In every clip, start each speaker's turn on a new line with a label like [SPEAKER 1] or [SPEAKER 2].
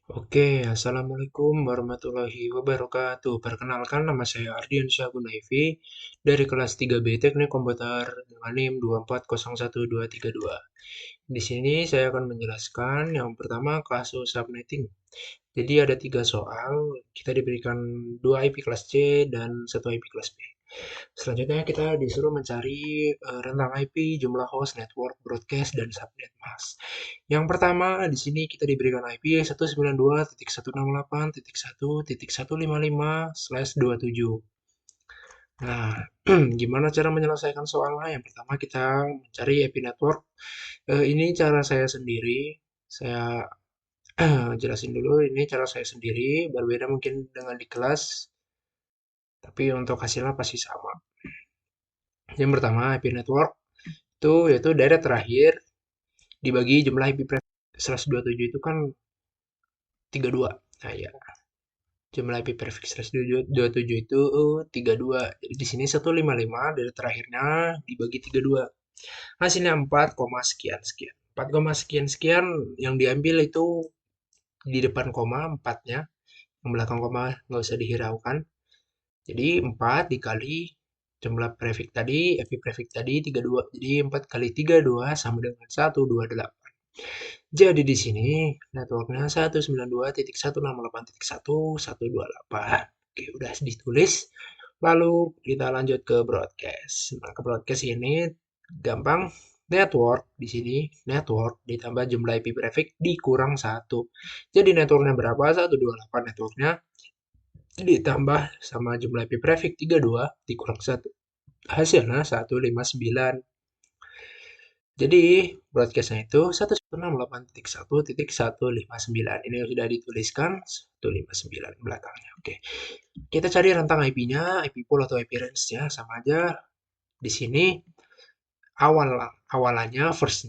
[SPEAKER 1] Oke, Assalamualaikum warahmatullahi wabarakatuh. Perkenalkan, nama saya Ardian Syahgunaifi dari kelas 3B Teknik Komputer dengan NIM 2401232. Di sini saya akan menjelaskan yang pertama kasus subnetting. Jadi ada 3 soal, kita diberikan 2 IP kelas C dan 1 IP kelas B. Selanjutnya kita disuruh mencari rentang IP, jumlah host, network, broadcast, dan subnet mask. Yang pertama di sini kita diberikan IP 192.168.1.155/27. Nah, gimana cara menyelesaikan soalnya? Yang pertama kita mencari IP network. Ini cara saya sendiri. Saya jelasin dulu, ini cara saya sendiri. Berbeda mungkin dengan di kelas, tapi untuk hasilnya pasti sama. Yang pertama IP network itu yaitu daerah terakhir dibagi jumlah IP prefix 127 itu kan 32. Nah ya, jumlah IP prefix 127 itu 32. Jadi di sini 155 dari terakhirnya dibagi 32. Hasilnya 4, sekian sekian. 4, sekian sekian yang diambil itu di depan koma 4-nya. Yang belakang koma nggak usah dihiraukan. Jadi 4 dikali jumlah prefix tadi, IP prefix tadi 32. Jadi 4 kali 32 sama dengan 128. Jadi di sini networknya 192.168.1.128. Oke, udah ditulis. Lalu kita lanjut ke broadcast. Nah, ke broadcast ini gampang. Network di sini network ditambah jumlah IP prefix dikurang 1. Jadi networknya berapa? 128 networknya ditambah sama jumlah IP prefix 32 dikurang 1. Hasilnya 159. Jadi broadcastnya itu 192.168.1.159. Ini sudah dituliskan 159 belakangnya. Oke. Kita cari rentang IP-nya, IP pool atau IP range-nya sama aja. Di sini awalannya first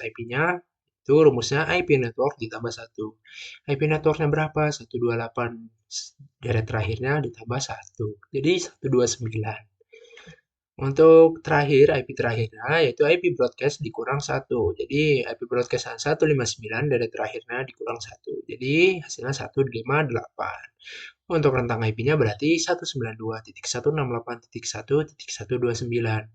[SPEAKER 1] IP-nya itu rumusnya IP network ditambah 1. IP networknya berapa? 128. Deret terakhirnya ditambah 1. Jadi 129. Untuk terakhir, IP terakhirnya yaitu IP broadcast dikurang 1. Jadi IP broadcast 159 dari terakhirnya dikurang 1. Jadi hasilnya 158. Untuk rentang IP-nya berarti 192.168.1.129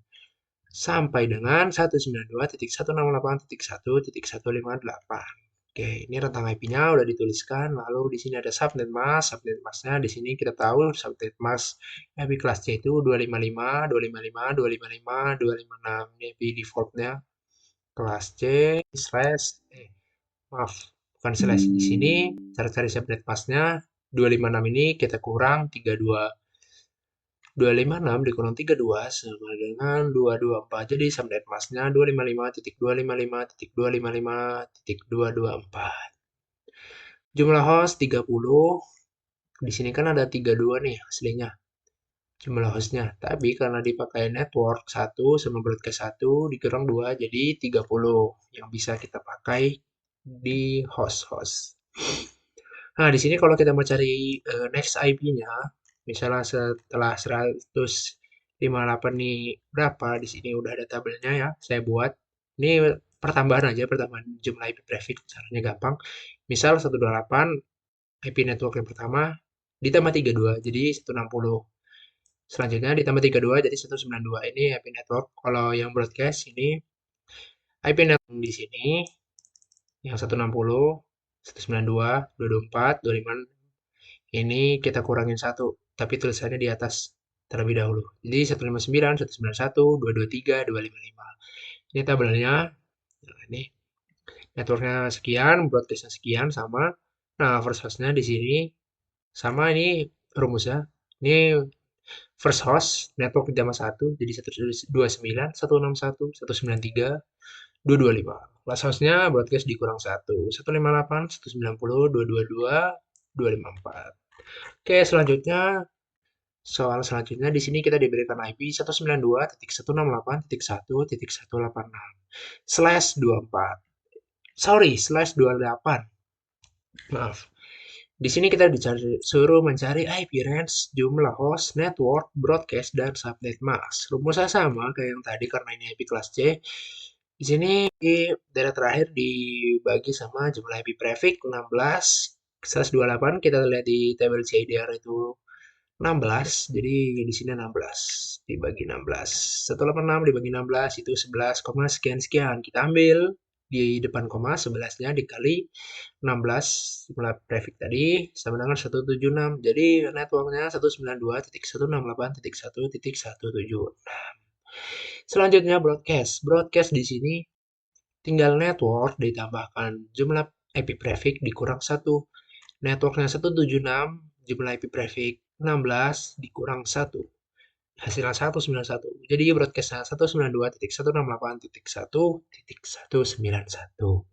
[SPEAKER 1] sampai dengan 192.168.1.158. Oke, ini rentang IP-nya udah dituliskan. Lalu di sini ada subnet mask. Subnet masknya di sini kita tahu subnet mask IP kelas C itu 255, 255, 255, 256. Ini IP defaultnya kelas C slash maaf, bukan slash di sini. Cara cari subnet masknya 256 ini kita kurang 32. 256 dikurang 32 sama dengan 224. Jadi subnet masknya 255.255.255.224. Jumlah host 30. Di sini kan ada 32 nih aslinya jumlah hostnya. Tapi karena dipakai network 1 sama broadcast 1 dikurang 2 jadi 30 yang bisa kita pakai di host-host. Nah, di sini kalau kita mau cari next IP-nya, misalnya setelah 158 nih berapa, di sini udah ada tabelnya ya, saya buat. Ini pertambahan aja, pertambahan jumlah IP prefix, caranya gampang. Misal 128 IP network yang pertama ditambah 32 jadi 160. Selanjutnya ditambah 32 jadi 192. Ini IP network. Kalau yang broadcast ini IP network di sini yang 160, 192, 224, 255 ini kita kurangin 1, tapi tulisannya di atas terlebih dahulu. Jadi 159, 191, 223, 255. Ini tabelnya. Nah, ini networknya sekian, broadcastnya sekian sama. Nah, first hostnya di sini sama ini rumusnya. Ini first host network ditambah 1 jadi 129, 161, 193, 225. Last hostnya broadcast dikurang 1, 158, 190, 222, 254. Oke, selanjutnya soal selanjutnya di sini kita diberikan IP 192.168.1.186 slash 24. Sorry, slash 28. Maaf. Di sini kita disuruh mencari IP range, jumlah host, network, broadcast, dan subnet mask. Rumusnya sama kayak yang tadi karena ini IP kelas C. Di sini di daerah terakhir dibagi sama jumlah IP prefix 16 128 kita lihat di tabel CIDR itu 16, jadi di sini 16 dibagi 16. 186 dibagi 16 itu 11, sekian sekian. Kita ambil di depan koma 11-nya dikali 16 jumlah prefix tadi sama dengan 176. Jadi networknya 192.168.1.176. Selanjutnya broadcast. Broadcast di sini tinggal network ditambahkan jumlah IP prefix dikurang 1. Networknya 176, jumlah IP prefix 16 dikurang 1. Hasilnya 191. Jadi broadcastnya 192.168.1.191.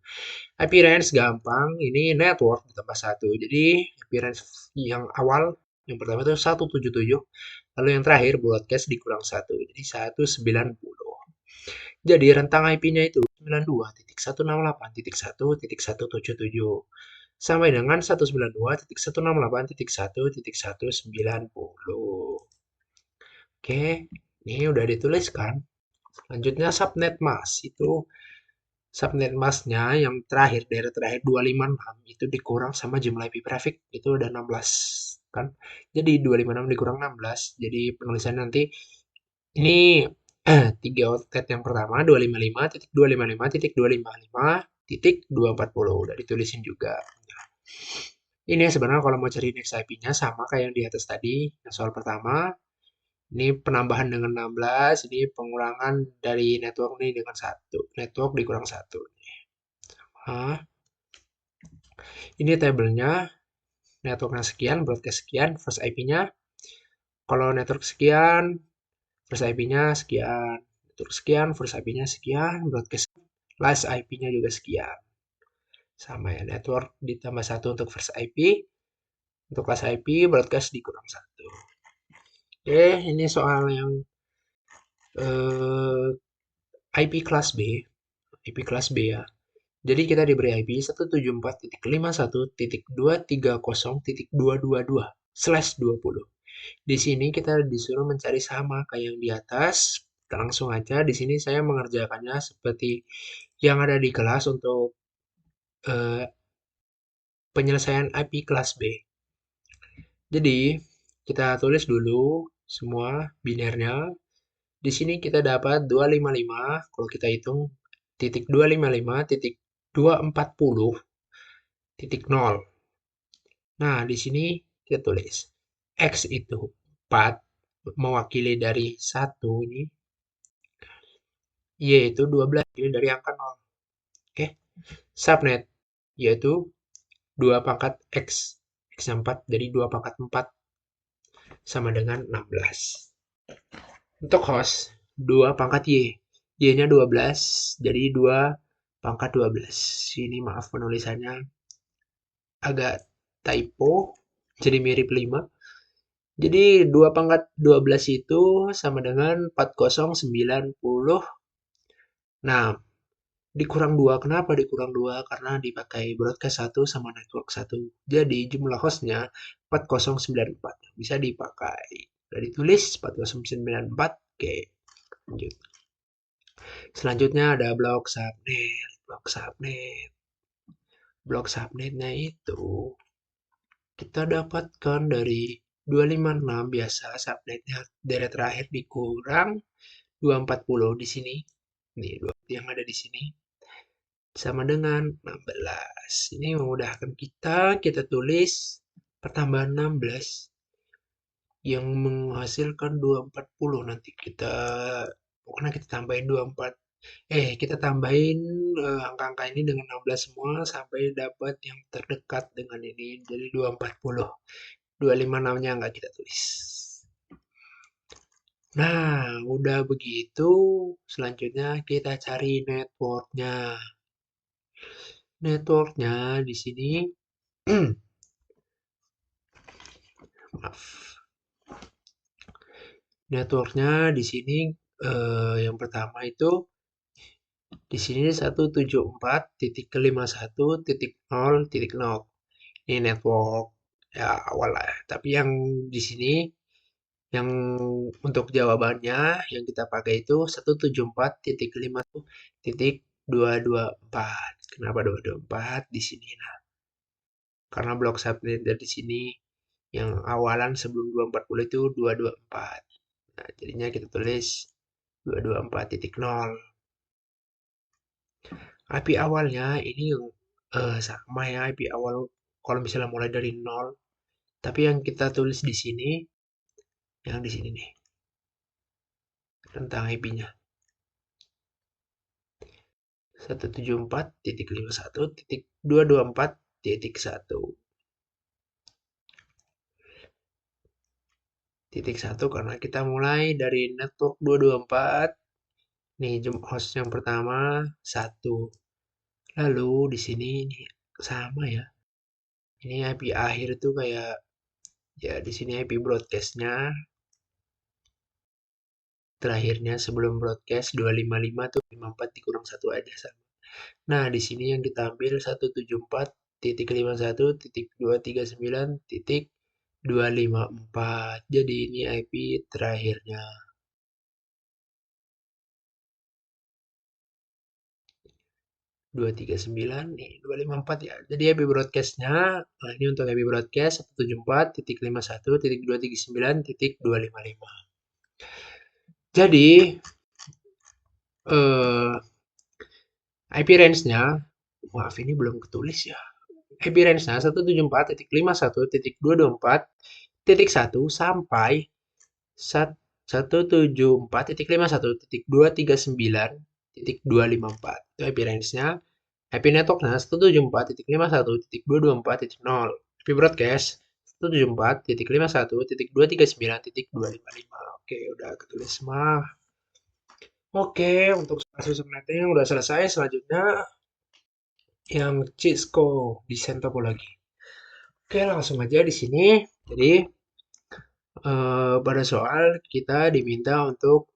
[SPEAKER 1] IP range gampang, ini network ditambah 1. Jadi IP range yang awal, yang pertama itu 177. Lalu yang terakhir broadcast dikurang 1. Jadi 190. Jadi rentang IP-nya itu 92.168.1.177 sampai dengan 192.168.1.190. Oke, ini udah dituliskan. Selanjutnya subnet mask itu subnet masknya yang terakhir daerah terakhir 256 itu dikurang sama jumlah IP prefix itu udah 16 kan. Jadi 256 dikurang 16. Jadi penulisan nanti ini tiga outlet yang pertama 255.255.255.240 udah ditulisin juga. Ini sebenarnya kalau mau cari next IP-nya sama kayak yang di atas tadi, yang soal pertama. Ini penambahan dengan 16, ini pengurangan dari network ini dengan 1. Network dikurang 1. Nah, ini tabelnya, networknya sekian, broadcast sekian, first IP-nya. Kalau network sekian, first IP-nya sekian. Network sekian, first IP-nya sekian, broadcast last IP-nya juga sekian. Sama ya, network ditambah 1 untuk first IP, untuk last IP, broadcast dikurang 1. Oke, ini soal yang IP kelas B. IP kelas B ya. Jadi kita diberi IP 174.51.230.222/20. Di sini kita disuruh mencari sama kayak yang di atas. Kita langsung aja. Di sini saya mengerjakannya seperti yang ada di kelas untuk eh, penyelesaian IP kelas B. Jadi kita tulis dulu semua binernya. Di sini kita dapat 255 kalau kita hitung titik 255 titik 240 titik 0. Nah, di sini kita tulis X itu 4 mewakili dari 1 ini, Y itu 12 ini dari angka 0. Oke. Subnet yaitu 2 pangkat X. X 4 jadi 2 pangkat 4 sama dengan 16. Untuk host 2 pangkat Y. Y-nya 12 jadi 2 pangkat 12. Ini maaf penulisannya agak typo jadi mirip 5. Jadi 2 pangkat 12 itu sama dengan 4090. Nah, dikurang 2. Kenapa dikurang 2? Karena dipakai broadcast 1 sama network 1. Jadi jumlah hostnya 4094. Bisa dipakai. Sudah ditulis 4094. Oke, lanjut. Selanjutnya ada blok subnet. Blok subnet. Blok subnetnya itu kita dapatkan dari 256 biasa subnetnya deret terakhir dikurang 240 di sini. Nih, yang ada di sini sama dengan 16. Ini memudahkan kita tulis pertambahan 16 yang menghasilkan 240. Nanti kita pokoknya kita tambahin 24. Kita tambahin angka-angka ini dengan 16 semua sampai dapat yang terdekat dengan ini. Jadi 240. 256-nya nggak kita tulis. Nah, udah begitu. Selanjutnya kita cari networknya. Networknya di sini, maaf. Networknya di sini yang pertama itu di sini 174.51.0.0. Ini network ya awal lah. Tapi yang di sini yang untuk jawabannya yang kita pakai itu 174.51.224. Kenapa 224 di sini? Nah, Karena blok subnet dari sini yang awalan sebelum 240 itu 224. Nah, jadinya kita tulis 224.0. IP awalnya ini yang sama ya, IP awal kalau misalnya mulai dari 0. Tapi yang kita tulis di sini, yang di sini nih, tentang IP-nya. 174.51.224.1. Titik satu karena kita mulai dari network 224. Nih host yang pertama 1. Lalu di sini ini sama ya. Ini IP akhir itu kayak ya di sini IP broadcastnya terakhirnya sebelum broadcast 255 tuh 54 dikurang 1 aja sama. Nah, di sini yang kita ambil 174.51.239.254. Jadi ini IP terakhirnya. 239 nih 254 ya. Jadi IP broadcastnya, nah ini untuk IP broadcast 174.51.239.255. Jadi eh, IP range-nya, maaf ini belum ketulis ya. IP range-nya 174.51.224.1 sampai 174.51.239.254. Itu IP range-nya. IP network-nya 174.51.224.0. IP broadcast 174.51.239.255. Oke, udah ketulis semua. Oke, untuk kasus subnetting udah selesai. Selanjutnya yang Cisco desain topologi. Oke, langsung aja di sini. Jadi pada soal kita diminta untuk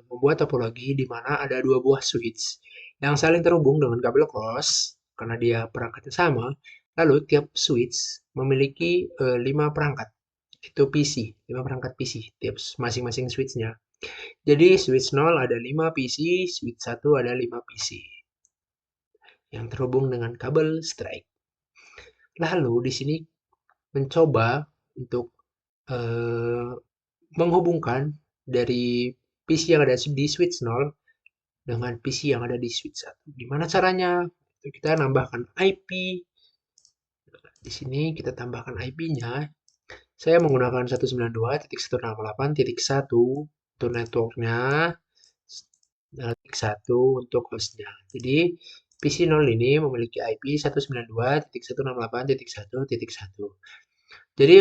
[SPEAKER 1] membuat topologi di mana ada dua buah switch yang saling terhubung dengan kabel cross karena dia perangkatnya sama. Lalu tiap switch memiliki 5 perangkat. Itu PC, 5 perangkat PC tiap masing-masing switchnya. Jadi switch 0 ada 5 PC, switch 1 ada 5 PC yang terhubung dengan kabel strike. Lalu di sini mencoba untuk eh, menghubungkan dari PC yang ada di switch 0 dengan PC yang ada di switch 1. Gimana caranya? Kita nambahkan IP. Di sini kita tambahkan IP-nya. Saya menggunakan 192.168.1 untuk networknya, dan 1 untuk hostnya. Jadi PC 0 ini memiliki IP 192.168.1.1. Jadi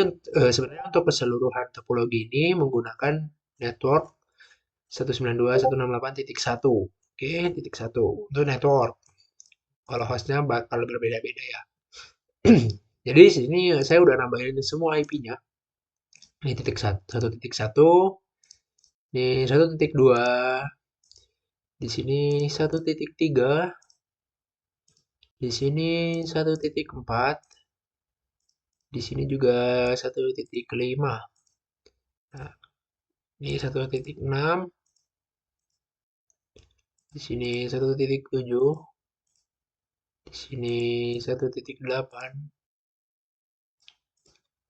[SPEAKER 1] sebenarnya untuk keseluruhan topologi ini menggunakan network 192.168.1. Oke, titik 1 untuk network. Kalau hostnya bakal berbeda-beda ya. Jadi di sini saya udah nambahin semua IP-nya. Ini titik 1.1, ini 1.2, di sini 1.3, di sini 1.4, di sini juga 1.5. Nah, ini 1.6, di sini 1.7, di sini 1.8,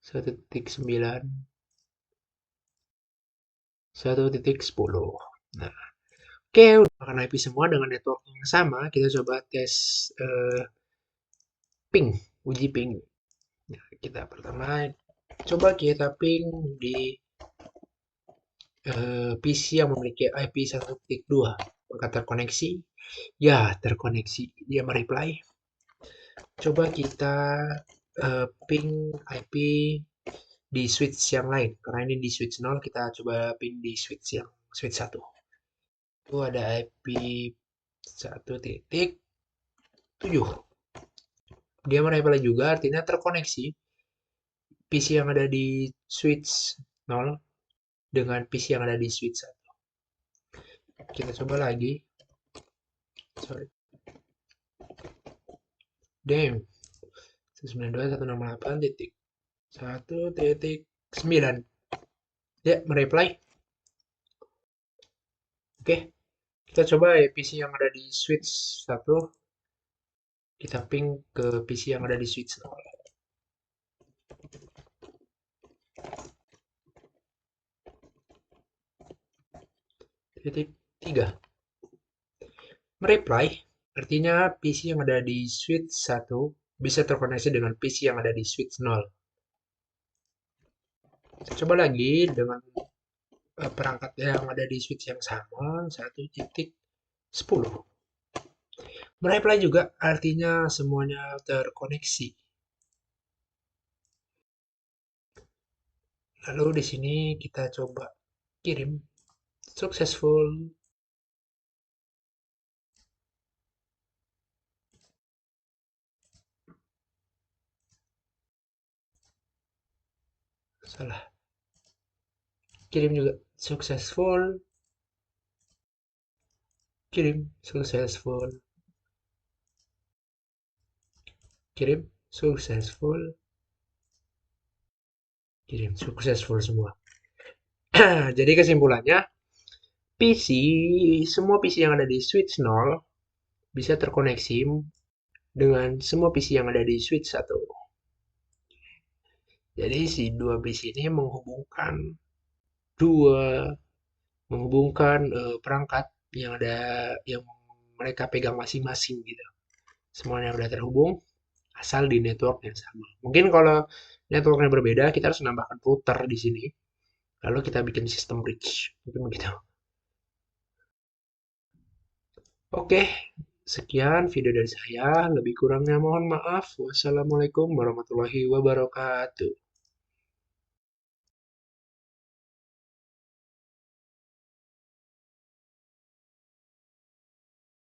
[SPEAKER 1] 1.9, 1.10. Nah, oke, udah makan IP semua dengan network yang sama. Kita coba tes ping, uji ping. Nah, kita pertama coba kita ping di PC yang memiliki IP 1.2. Apakah terkoneksi? Ya, terkoneksi. Dia mereply. Coba kita ping IP di switch yang lain. Karena ini di switch 0, kita coba ping di switch yang switch 1. Itu ada IP 1.7. Dia mereply juga, artinya terkoneksi PC yang ada di switch 0 dengan PC yang ada di switch 1. Kita coba lagi. Sorry. Damn. 192.168.1.9. Ya, mereply. Oke. Kita coba ya PC yang ada di switch 1. Kita ping ke PC yang ada di switch 0. Titik tiga. Mereply artinya PC yang ada di switch satu bisa terkoneksi dengan PC yang ada di switch nol. Saya coba lagi dengan perangkat yang ada di switch yang sama 1.10. Mereply juga artinya semuanya terkoneksi. Lalu di sini kita coba kirim successful. Salah. Kirim juga successful. Kirim successful. Kirim successful. Kirim successful semua. Jadi kesimpulannya, PC, semua PC yang ada di switch nol bisa terkoneksi dengan semua PC yang ada di switch satu. Jadi si dua PC ini dua perangkat yang ada yang mereka pegang masing-masing gitu. Semuanya udah terhubung asal di network yang sama. Mungkin kalau networknya berbeda, kita harus menambahkan router di sini. Lalu kita bikin sistem bridge. Mungkin begitu. Oke, sekian video dari saya. Lebih kurangnya mohon maaf. Wassalamualaikum warahmatullahi wabarakatuh.